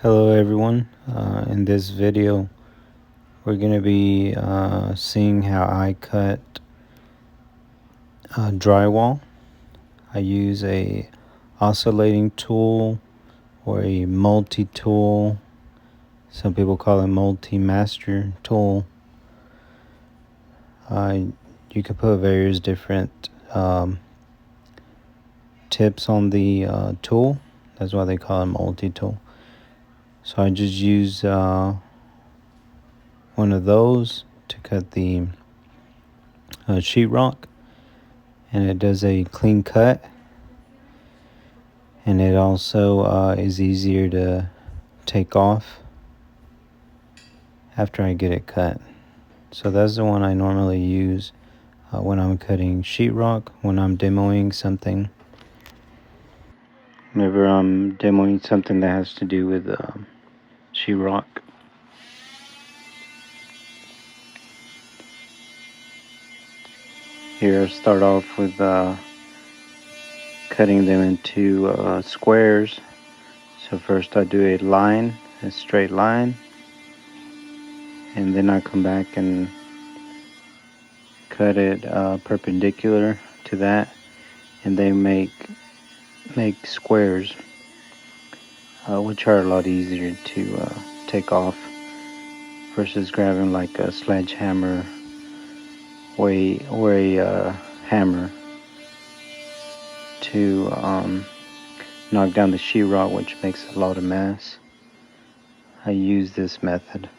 Hello everyone. In this video, we're going to be seeing how I cut drywall. I use a oscillating tool or a multi-tool. Some people call it multi-master tool. You can put various different tips on the tool. That's why they call it multi-tool. So I just use one of those to cut the sheetrock, and it does a clean cut, and it also is easier to take off after I get it cut. So that's the one I normally use when I'm cutting sheetrock, when I'm demoing something. Whenever I'm demoing something that has to do with sheetrock. Here I start off with cutting them into squares. So first I do a line, a straight line, and then I come back and cut it perpendicular to that, and they make squares, which are a lot easier to take off versus grabbing like a sledgehammer or a hammer to knock down the sheetrock, which makes a lot of mess. I use this method.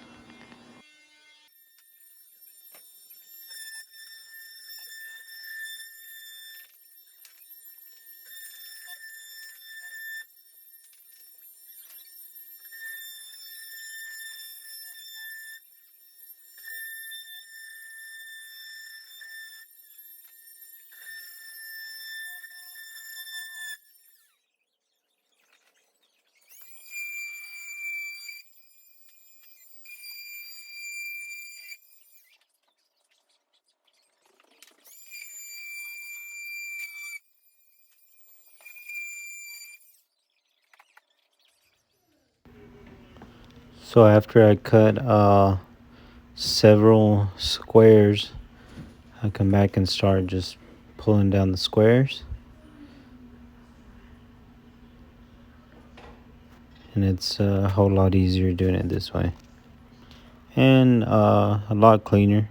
So after I cut several squares, I come back and start just pulling down the squares. And it's a whole lot easier doing it this way. And a lot cleaner.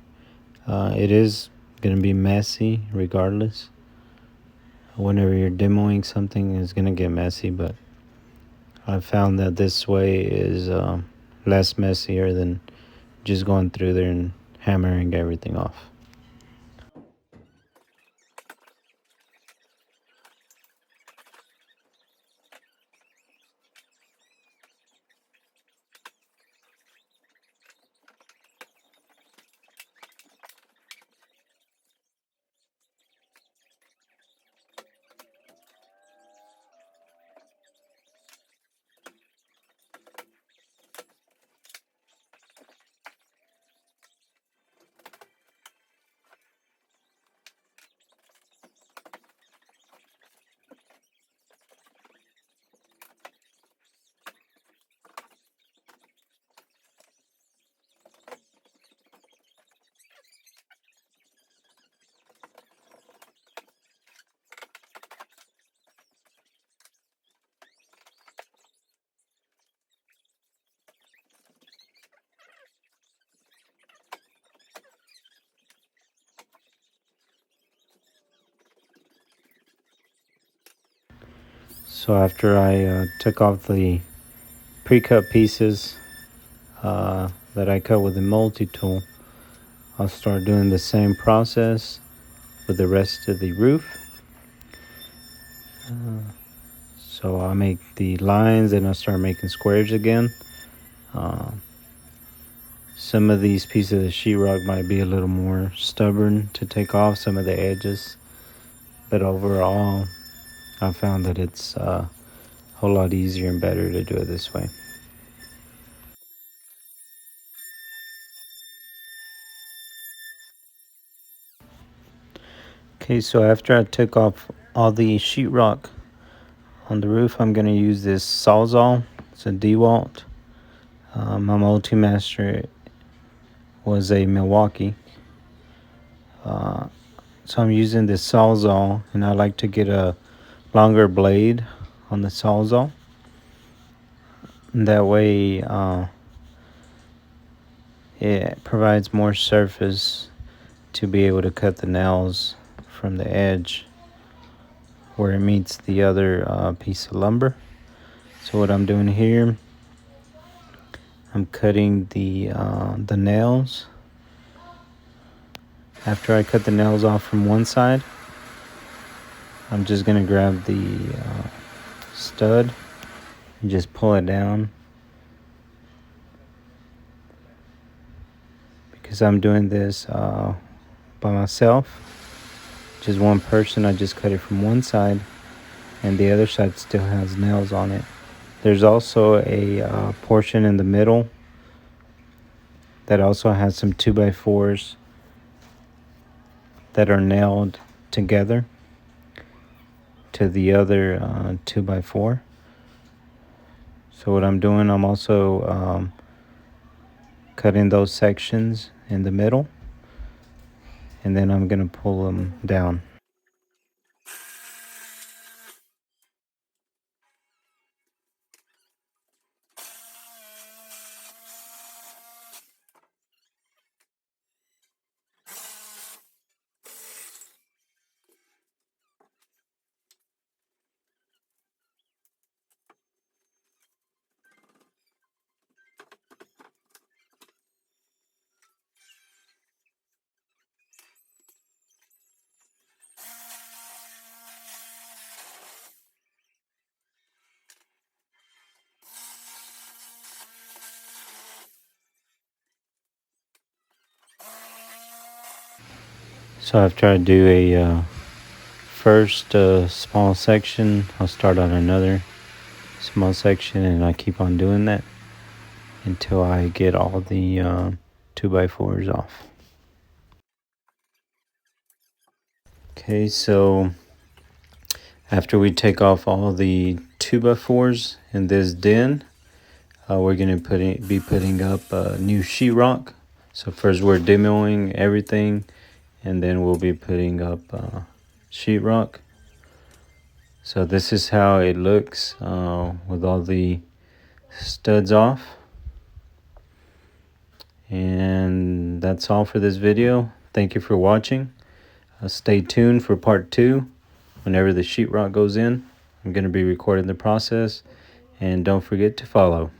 It is going to be messy regardless. Whenever you're demoing something, it's going to get messy, but I found that this way is less messier than just going through there and hammering everything off. So after I took off the pre-cut pieces that I cut with the multi-tool, I'll start doing the same process with the rest of the roof. So I make the lines and I start making squares again. Some of these pieces of sheetrock might be a little more stubborn to take off, some of the edges, but overall I found that it's a whole lot easier and better to do it this way. Okay, so after I took off all the sheetrock on the roof, I'm going to use this Sawzall. It's a DeWalt. My Multimaster was a Milwaukee. So I'm using this Sawzall, and I like to get a longer blade on the Sawzall. That way it provides more surface to be able to cut the nails from the edge where it meets the other piece of lumber. So what I'm doing here, I'm cutting the nails. After I cut the nails off from one side, I'm just gonna grab the stud and just pull it down. Because I'm doing this by myself, just one person, I just cut it from one side, and the other side still has nails on it. There's also a portion in the middle that also has some 2x4s that are nailed together to the other 2x4. So what I'm doing, I'm also cutting those sections in the middle, and then I'm gonna pull them down. So after I do a first small section, I'll start on another small section, and I keep on doing that until I get all the 2x4s off. Okay, so after we take off all the 2x4s in this den, we're going to be putting up new sheetrock. So first we're demoing everything, and then we'll be putting up sheetrock. So this is how it looks with all the studs off. And that's all for this video. Thank you for watching. Stay tuned for part 2. Whenever the sheetrock goes in, I'm going to be recording the process. And don't forget to follow.